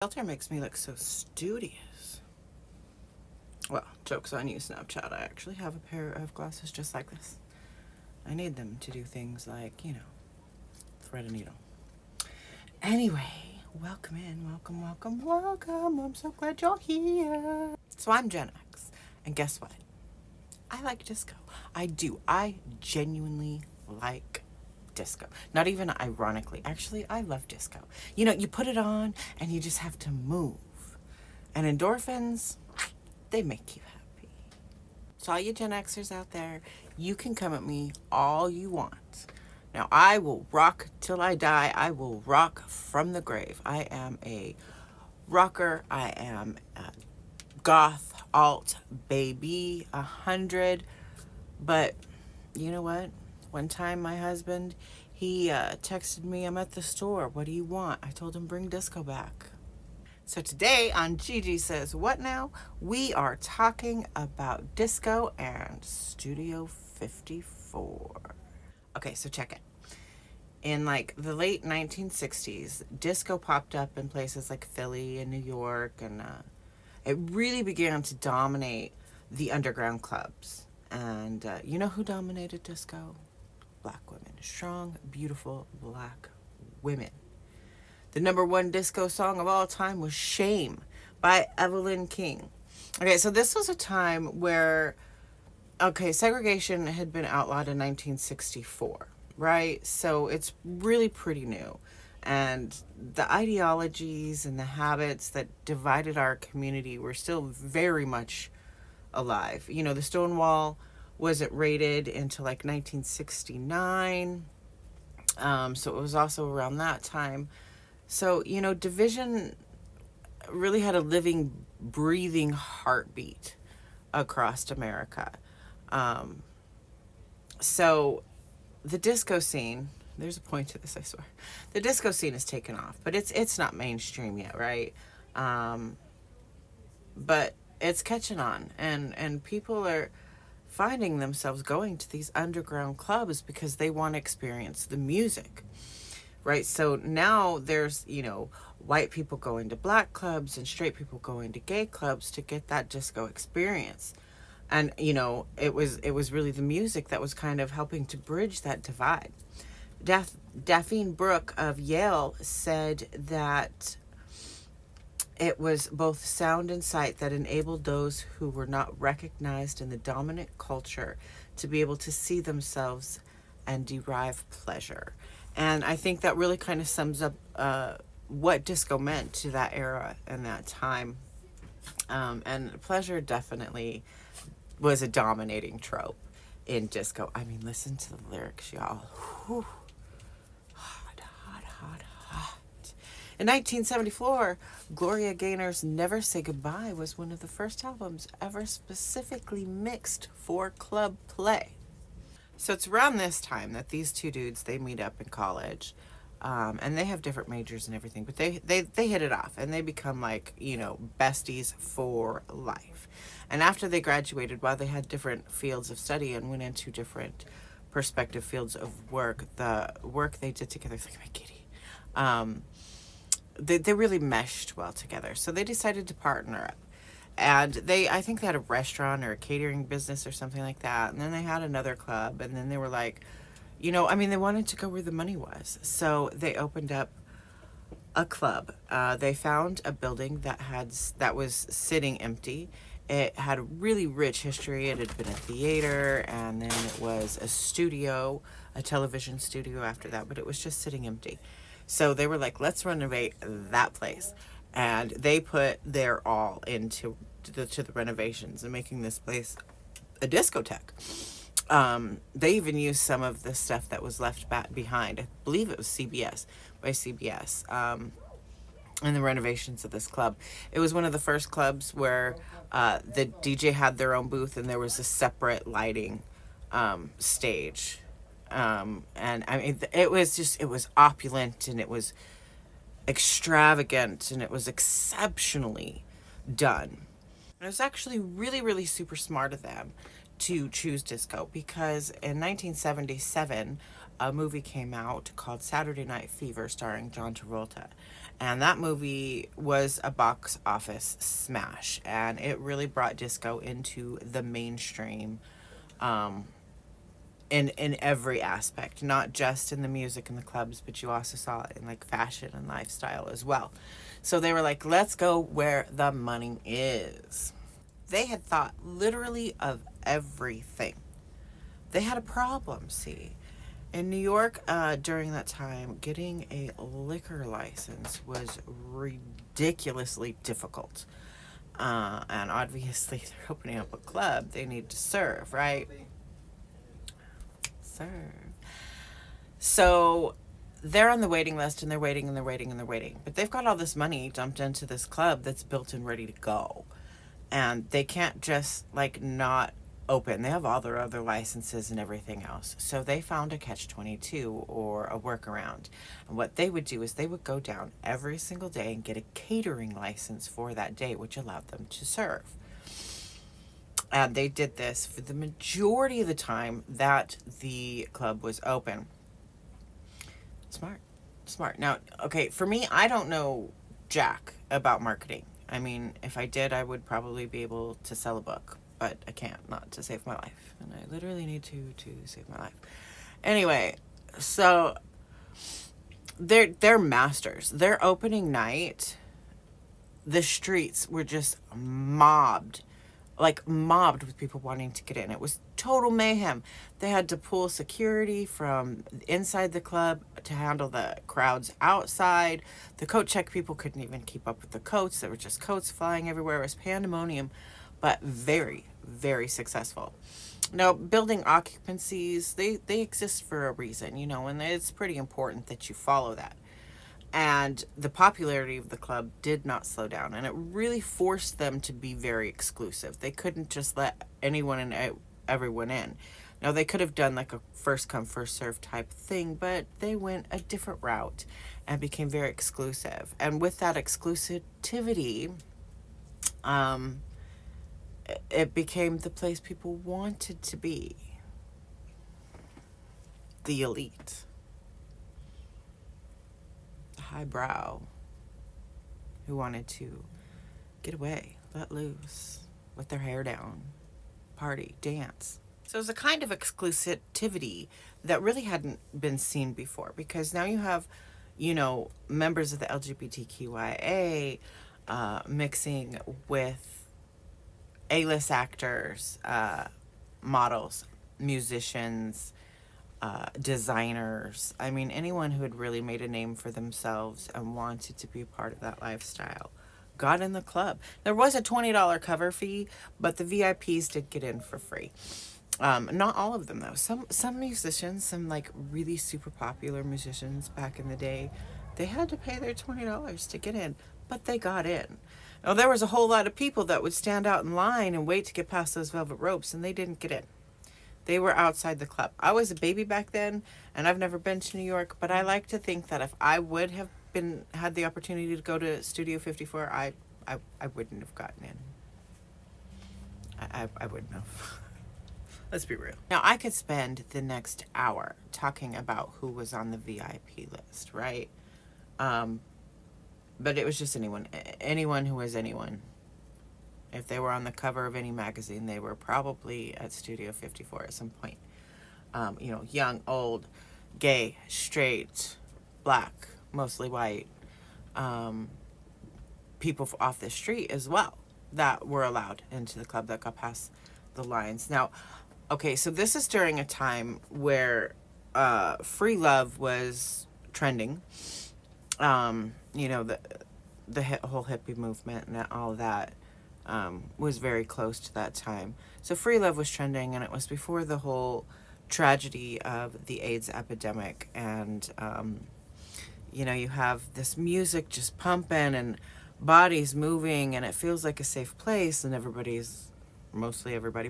Filter makes me look so studious. Well, joke's on you, Snapchat. I actually have a pair of glasses just like this. I need them to do things like, thread a needle. Anyway, welcome in. Welcome, welcome, welcome. I'm so glad you're here. So I'm Gen X. And guess what? I like disco. I do. I genuinely like disco. Not even ironically. Actually, I love disco. You put it on and you just have to move. And endorphins, they make you happy. So all you Gen Xers out there, you can come at me all you want. Now, I will rock till I die. I will rock from the grave. I am a rocker. I am a goth, alt, baby, 100. But you know what? One time my husband, he texted me, I'm at the store. What do you want? I told him, bring disco back. So today on Gigi Says What Now, we are talking about disco and Studio 54. Okay, so check it. In like the late 1960s, disco popped up in places like Philly and New York, and it really began to dominate the underground clubs. And you know who dominated disco? Black women. Strong, beautiful black women. The number one disco song of all time was Shame by Evelyn King. Okay, so this was a time where, segregation had been outlawed in 1964, right? So it's really pretty new. And the ideologies and the habits that divided our community were still very much alive. The Stonewall wasn't raided until like 1969. So it was also around that time. So, division really had a living, breathing heartbeat across America. So the disco scene, there's a point to this, I swear. The disco scene is taken off, but it's not mainstream yet, right? But it's catching on, and people are finding themselves going to these underground clubs because they want to experience the music. Right, so now there's, white people going to black clubs and straight people going to gay clubs to get that disco experience. And, it was really the music that was kind of helping to bridge that divide. Daphne Brooke of Yale said that it was both sound and sight that enabled those who were not recognized in the dominant culture to be able to see themselves and derive pleasure. And I think that really kind of sums up what disco meant to that era and that time. And pleasure definitely was a dominating trope in disco. I mean, listen to the lyrics, y'all. Whew. Hot, hot, hot, hot. In 1974, Gloria Gaynor's Never Say Goodbye was one of the first albums ever specifically mixed for club play. So it's around this time that these two dudes, they meet up in college, and they have different majors and everything, but they hit it off, and they become like, besties for life. And after they graduated, while they had different fields of study and went into different perspective fields of work, the work they did together, like my kitty, they really meshed well together. So they decided to partner up. And I think they had a restaurant or a catering business or something like that. And then they had another club. And then they were like, they wanted to go where the money was. So they opened up a club. They found a building that was sitting empty. It had a really rich history. It had been a theater, and then it was a studio, a television studio after that. But it was just sitting empty. So they were like, let's renovate that place. And they put their all into the renovations and making this place a discotheque. They even used some of the stuff that was left back behind. I believe it was CBS, in the renovations of this club. It was one of the first clubs where the DJ had their own booth and there was a separate lighting stage. And I mean, it was opulent, and it was extravagant, and it was exceptionally done. And it was actually really, really super smart of them to choose disco, because in 1977, a movie came out called Saturday Night Fever starring John Travolta. And that movie was a box office smash, and it really brought disco into the mainstream, um, in every aspect, not just in the music and the clubs, but you also saw it in like fashion and lifestyle as well. So they were like, let's go where the money is. They had thought literally of everything. They had a problem, see. In New York, during that time, getting a liquor license was ridiculously difficult. And obviously, they're opening up a club. They need to serve, right? Serve. So they're on the waiting list, and they're waiting and they're waiting and they're waiting. But they've got all this money dumped into this club that's built and ready to go. And they can't just like not open. They have all their other licenses and everything else. So they found a catch 22 or a workaround. And what they would do is they would go down every single day and get a catering license for that day, which allowed them to serve. And they did this for the majority of the time that the club was open. Smart. Smart. Now, okay, for me, I don't know jack about marketing. I mean, if I did, I would probably be able to sell a book, but I can't, not to save my life. And I literally need to save my life. Anyway, so they're masters. Their opening night, the streets were just mobbed, like mobbed with people wanting to get in. It was total mayhem. They had to pull security from inside the club to handle the crowds outside. The coat check people couldn't even keep up with the coats. There were just coats flying everywhere. It was pandemonium, but very, very successful. Now, building occupancies, they exist for a reason, you know, and it's pretty important that you follow that. And the popularity of the club did not slow down, and it really forced them to be very exclusive. They couldn't just let anyone and everyone in. Now, they could have done like a first come first serve type thing, but they went a different route and became very exclusive. And with that exclusivity, it became the place people wanted to be. The elite, highbrow, who wanted to get away, let loose, let their hair down, party, dance. So it was a kind of exclusivity that really hadn't been seen before, because now you have, you know, members of the LGBTQIA mixing with A-list actors, models, musicians, designers. I mean, anyone who had really made a name for themselves and wanted to be part of that lifestyle got in the club. There was a $20 cover fee, but the VIPs did get in for free. Not all of them though. Some musicians, some like really super popular musicians back in the day, they had to pay their $20 to get in, but they got in. Now there was a whole lot of people that would stand out in line and wait to get past those velvet ropes, and they didn't get in. They were outside the club. I was a baby back then, and I've never been to New York, but I like to think that if I would have had the opportunity to go to Studio 54, I wouldn't have gotten in. I wouldn't have. Let's be real. Now, I could spend the next hour talking about who was on the VIP list, right? But it was just anyone who was anyone. If they were on the cover of any magazine, they were probably at Studio 54 at some point. You know, young, old, gay, straight, black, mostly white, people off the street as well that were allowed into the club, that got past the lines. Now, okay, so this is during a time where free love was trending. You know, the whole hippie movement and all that was very close to that time. So free love was trending, and it was before the whole tragedy of the AIDS epidemic. And, you know, you have this music just pumping and bodies moving, and it feels like a safe place, and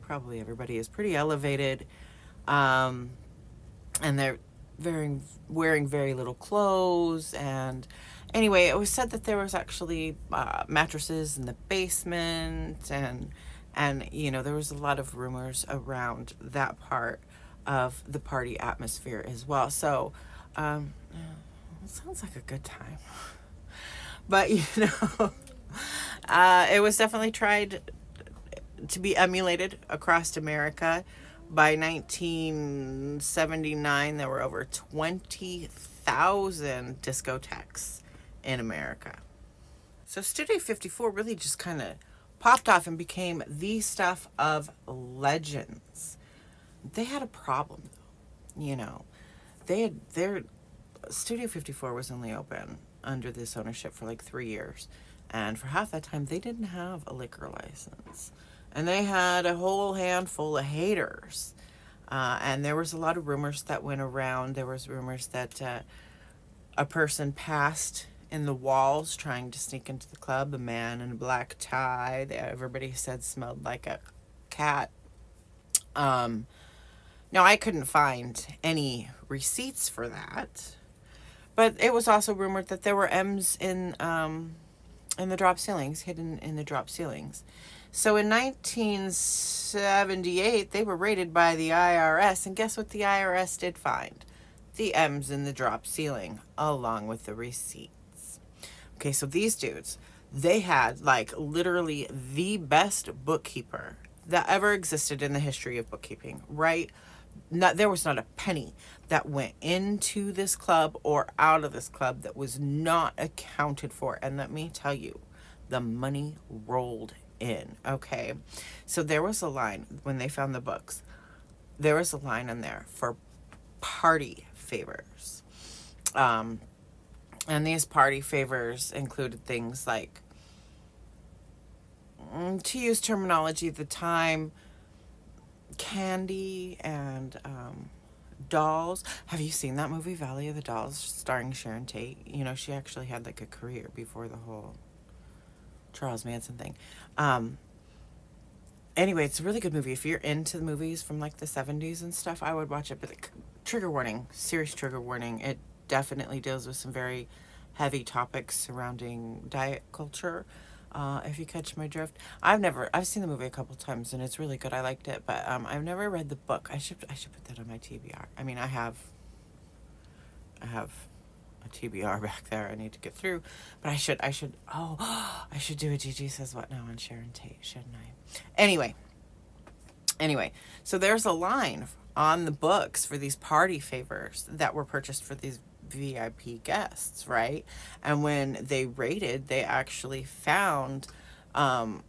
probably everybody is pretty elevated. And they're wearing very little clothes. And anyway, it was said that there was actually mattresses in the basement, and you know, there was a lot of rumors around that part of the party atmosphere as well. So it sounds like a good time. But, it was definitely tried to be emulated across America. By 1979, there were over 20,000 discotheques in America. So Studio 54 really just kind of popped off and became the stuff of legends. They had a problem, though. Their Studio 54 was only open under this ownership for like 3 years. And for half that time, they didn't have a liquor license. And they had a whole handful of haters. And there was a lot of rumors that went around. There was rumors that a person passed in the walls trying to sneak into the club, a man in a black tie that everybody said smelled like a cat. Now, I couldn't find any receipts for that. But it was also rumored that there were M's in the drop ceilings, hidden in the drop ceilings. So in 1978, they were raided by the IRS, and guess what the IRS did find? The M's in the drop ceiling, along with the receipts. Okay, so these dudes, they had like literally the best bookkeeper that ever existed in the history of bookkeeping, right? There was not a penny that went into this club or out of this club that was not accounted for. And let me tell you, the money rolled in. Okay, so there was a line when they found the books. There was a line in there for party favors, and these party favors included things like, to use terminology at the time, candy and dolls. Have you seen that movie Valley of the Dolls starring Sharon Tate? She actually had like a career before the whole Charles Manson thing. Anyway, it's a really good movie. If you're into the movies from like the 70s and stuff, I would watch it. But trigger warning, serious trigger warning. It definitely deals with some very heavy topics surrounding diet culture. If you catch my drift. I've seen the movie a couple times and it's really good. I liked it, but I've never read the book. I should put that on my TBR. I mean, I have a TBR back there I need to get through, but I should do a Gigi Says What Now on Sharon Tate, shouldn't I? Anyway, so there's a line on the books for these party favors that were purchased for these VIP guests, right? And when they raided, they actually found some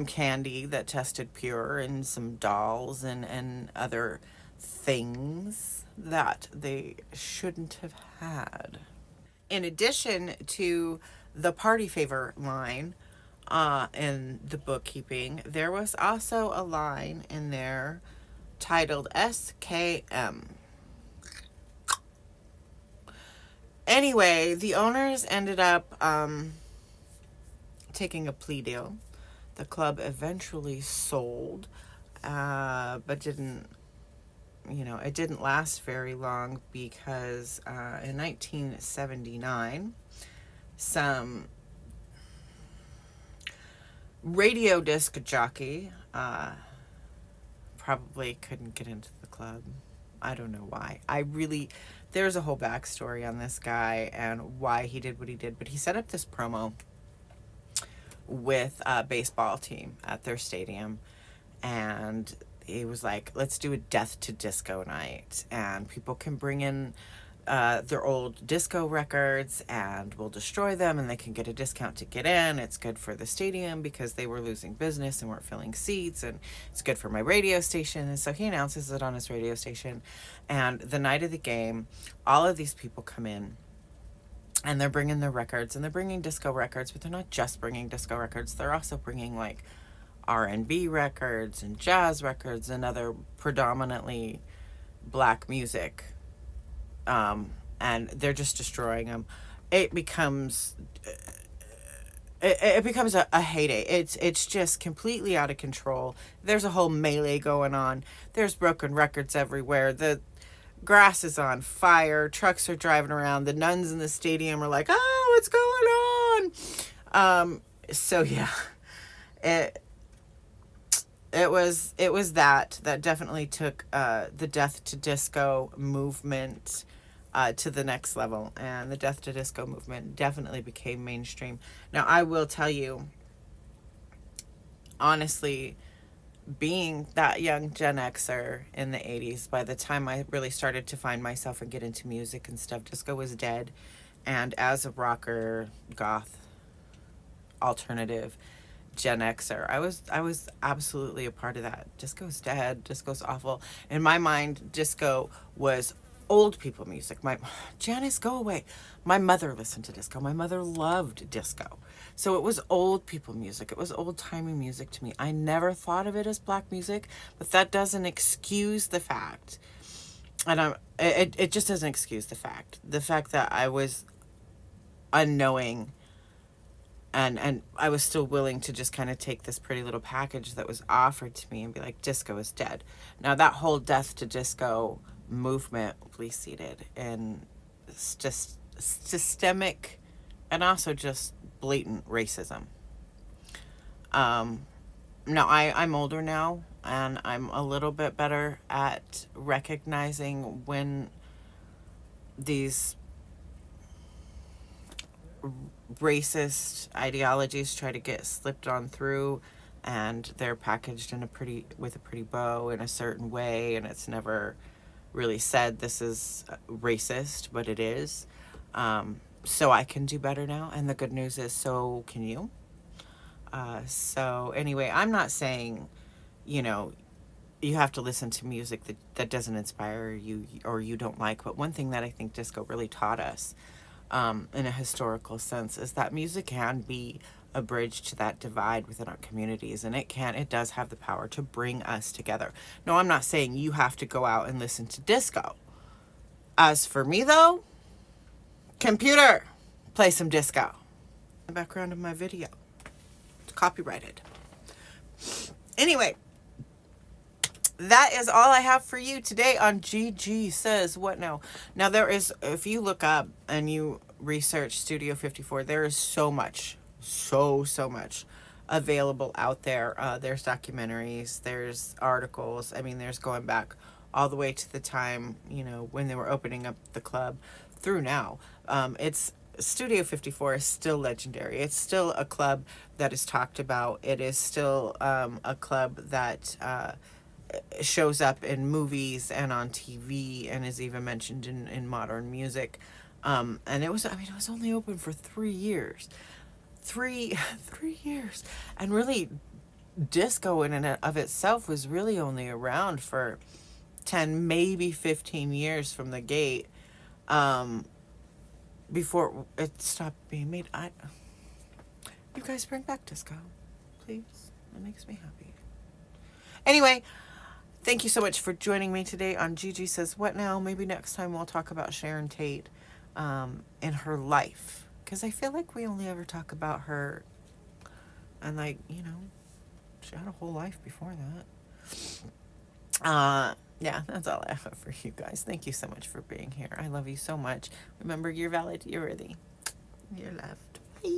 candy that tested pure and some dolls and other things that they shouldn't have had. In addition to the party favor line in the bookkeeping, there was also a line in there titled SKM. Anyway, the owners ended up taking a plea deal. The club eventually sold, but didn't it didn't last very long because in 1979, some radio disc jockey probably couldn't get into the club. I don't know why. There's a whole backstory on this guy and why he did what he did, but he set up this promo with a baseball team at their stadium, and he was like, let's do a death to disco night, and people can bring in their old disco records and we'll destroy them and they can get a discount to get in. It's good for the stadium because they were losing business and weren't filling seats, and it's good for my radio station. And so he announces it on his radio station, and the night of the game, all of these people come in and they're bringing their records, and they're bringing disco records, but they're not just bringing disco records. They're also bringing like R&B records and jazz records and other predominantly black music. And they're just destroying them. It becomes a heyday. It's just completely out of control. There's a whole melee going on. There's broken records everywhere. The grass is on fire. Trucks are driving around. The nuns in the stadium are like, oh, what's going on? So yeah, it was that definitely took the death to disco movement to the next level, and the Death to Disco movement definitely became mainstream. Now, I will tell you, honestly, being that young Gen Xer in the 80s, by the time I really started to find myself and get into music and stuff, disco was dead. And as a rocker, goth, alternative Gen Xer, I was absolutely a part of that. Disco's dead. Disco's awful. In my mind, disco was old people music. My Janice, go away. My mother listened to disco. My mother loved disco. So it was old people music. It was old timey music to me. I never thought of it as black music, but that doesn't excuse the fact, and it just doesn't excuse the fact that I was unknowing, and I was still willing to just kind of take this pretty little package that was offered to me and be like, disco is dead. Now, that whole death to disco movement, please seated, and it's just systemic and also just blatant racism. Now, I'm older now, and I'm a little bit better at recognizing when these racist ideologies try to get slipped on through, and they're packaged in a pretty with a pretty bow in a certain way, and it's never really said this is racist, but it is. So I can do better now, and the good news is so can you. So anyway, I'm not saying, you know, you have to listen to music that doesn't inspire you or you don't like, but one thing that I think disco really taught us, in a historical sense, is that music can be a bridge to that divide within our communities, and it does have the power to bring us together. No, I'm not saying you have to go out and listen to disco. As for me, though, computer, play some disco. The background of my video. It's copyrighted. Anyway, that is all I have for you today on GG Says What Now. Now, there is, if you look up and you research Studio 54, there is so much, so much available out there. There's documentaries, there's articles. I mean, there's going back all the way to the time, you know, when they were opening up the club through now. It's Studio 54 is still legendary. It's still a club that is talked about. It is still a club that shows up in movies and on TV and is even mentioned in modern music. And it was only open for 3 years. 3 years. And really, disco in and of itself was really only around for 10, maybe 15 years from the gate, before it stopped being made. You guys bring back disco, please. That makes me happy. Anyway, thank you so much for joining me today on Gigi Says What Now. Maybe next time we'll talk about Sharon Tate, in her life, because I feel like we only ever talk about her, and like, you know, she had a whole life before that. Yeah, that's all I have for you guys. Thank you so much for being here. I love you so much. Remember, you're valid, you're worthy, you're loved. Bye.